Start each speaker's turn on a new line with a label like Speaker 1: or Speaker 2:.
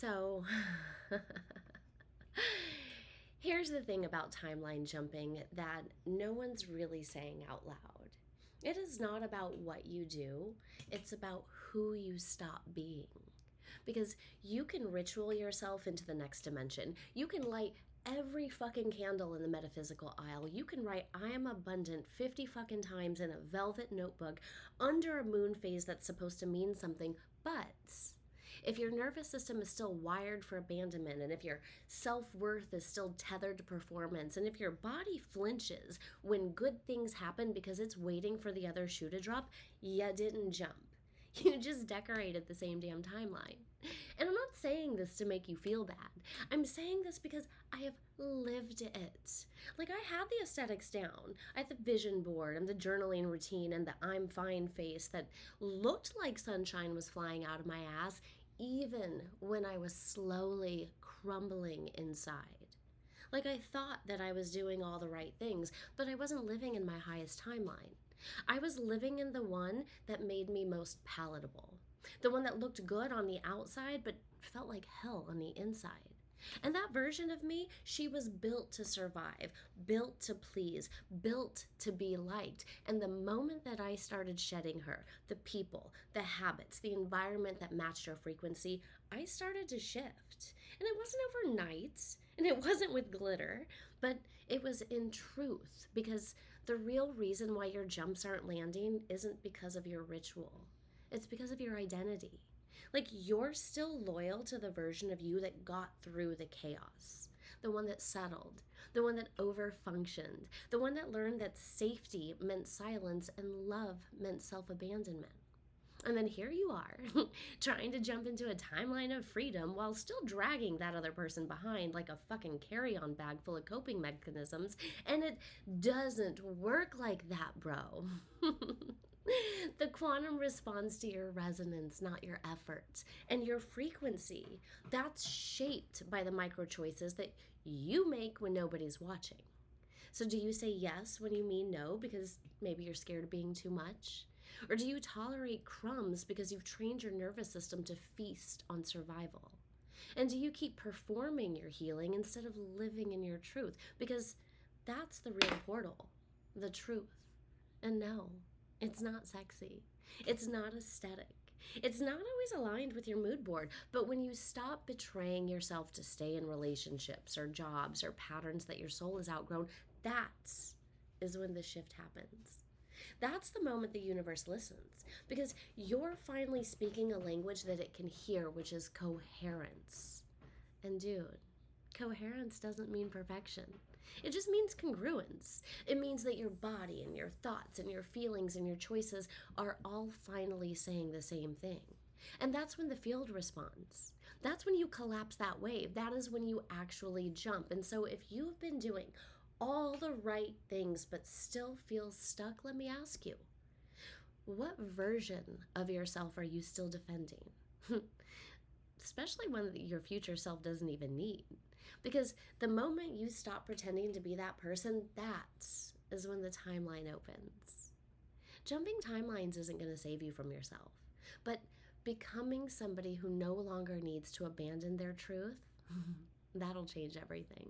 Speaker 1: So, here's the thing about timeline jumping that no one's really saying out loud. It is not about what you do, it's about who you stop being. Because you can ritual yourself into the next dimension. You can light every fucking candle in the metaphysical aisle. You can write I am abundant 50 fucking times in a velvet notebook under a moon phase that's supposed to mean something, but if your nervous system is still wired for abandonment, and if your self worth is still tethered to performance, and if your body flinches when good things happen because it's waiting for the other shoe to drop, you didn't jump. You just decorated the same damn timeline. And I'm not saying this to make you feel bad. I'm saying this because I have lived it. Like, I had the aesthetics down. I had the vision board and the journaling routine and the I'm fine face that looked like sunshine was flying out of my ass, even when I was slowly crumbling inside. Like, I thought that I was doing all the right things, but I wasn't living in my highest timeline. I was living in the one that made me most palatable. The one that looked good on the outside, but felt like hell on the inside. And that version of me, she was built to survive, built to please, built to be liked. And the moment that I started shedding her, the people, the habits, the environment that matched her frequency, I started to shift. And it wasn't overnight, and it wasn't with glitter, but it was in truth, because the real reason why your jumps aren't landing isn't because of your ritual. It's because of your identity. Like, you're still loyal to the version of you that got through the chaos, the one that settled, the one that overfunctioned, the one that learned that safety meant silence and love meant self-abandonment. And then here you are, trying to jump into a timeline of freedom while still dragging that other person behind like a fucking carry-on bag full of coping mechanisms. And it doesn't work like that, bro. The quantum responds to your resonance, not your effort. And your frequency, that's shaped by the micro choices that you make when nobody's watching. So do you say yes when you mean no because maybe you're scared of being too much? Or do you tolerate crumbs because you've trained your nervous system to feast on survival? And do you keep performing your healing instead of living in your truth? Because that's the real portal, the truth. And no, it's not sexy. It's not aesthetic. It's not always aligned with your mood board, but when you stop betraying yourself to stay in relationships or jobs or patterns that your soul has outgrown, that is when the shift happens. That's the moment the universe listens, because you're finally speaking a language that it can hear, which is coherence. And dude, coherence doesn't mean perfection. It just means congruence. It means that your body and your thoughts and your feelings and your choices are all finally saying the same thing. And that's when the field responds. That's when you collapse that wave. That is when you actually jump. And so if you've been doing all the right things but still feel stuck, let me ask you, what version of yourself are you still defending? Especially one that your future self doesn't even need. Because the moment you stop pretending to be that person, that is when the timeline opens. Jumping timelines isn't going to save you from yourself, but becoming somebody who no longer needs to abandon their truth, that'll change everything.